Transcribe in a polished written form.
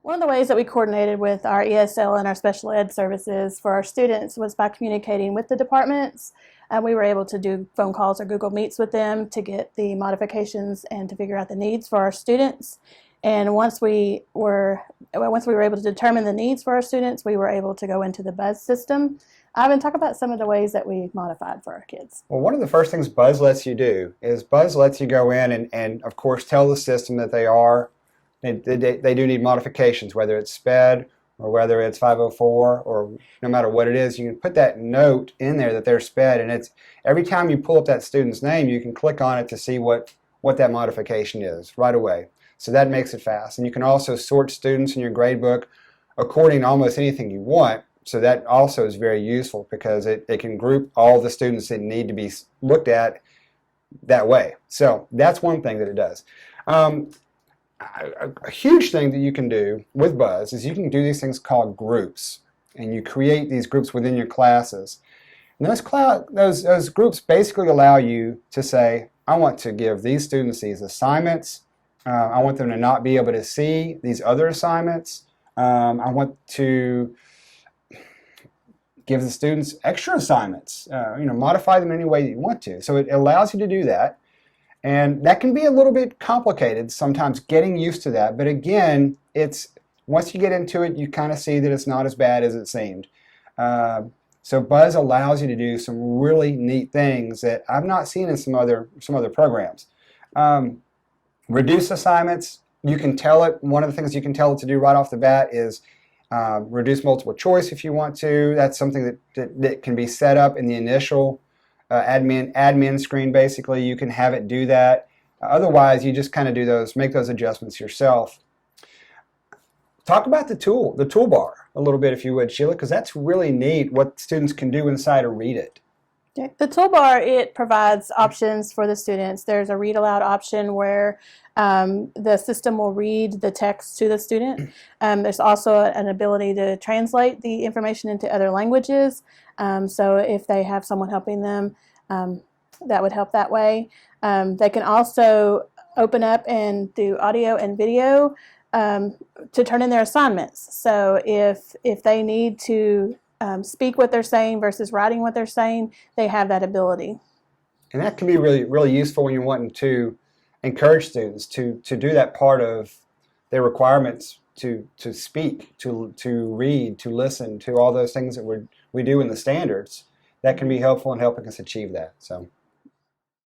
One of the ways that we coordinated with our ESL and our special ed services for our students was by communicating with the departments. We were able to do phone calls or Google Meets with them to get the modifications and to figure out the needs for our students. And once we were able to determine the needs for our students, we were able to go into the Buzz system and talk about some of the ways that we modified for our kids. Well, one of the first things Buzz lets you do is Buzz lets you go in and of course tell the system that they do need modifications, whether it's SPED or whether it's 504 or no matter what it is. You can put that note in there that they're SPED, and it's every time you pull up that student's name, you can click on it to see what that modification is right away. So that makes it fast. And you can also sort students in your grade book according to almost anything you want. So that also is very useful because it can group all the students that need to be looked at that way. So that's one thing that it does. A huge thing that you can do with Buzz is you can do these things called groups, and you create these groups within your classes. And those groups basically allow you to say, I want to give these students these assignments. I want them to not be able to see these other assignments. I want to give the students extra assignments. Modify them any way you want to. So it allows you to do that. And that can be a little bit complicated sometimes, getting used to that. But again, once you get into it, you kind of see that it's not as bad as it seemed. So Buzz allows you to do some really neat things that I've not seen in some other programs. Reduce assignments. You can tell it. One of the things you can tell it to do right off the bat is reduce multiple choice if you want to. That's something that can be set up in the initial admin screen. Basically, you can have it do that. Otherwise, you just kind of make those adjustments yourself. Talk about the toolbar a little bit, if you would, Sheila, because that's really neat what students can do inside of Read It. The toolbar, it provides options for the students. There's a read aloud option where the system will read the text to the student. There's also an ability to translate the information into other languages. So if they have someone helping them, that would help that way. They can also open up and do audio and video to turn in their assignments. So if they need to speak what they're saying versus writing what they're saying, they have that ability. And that can be really, really useful when you're wanting to encourage students to do that part of their requirements to speak, to read, to listen, to all those things that we do in the standards. That can be helpful in helping us achieve that. So.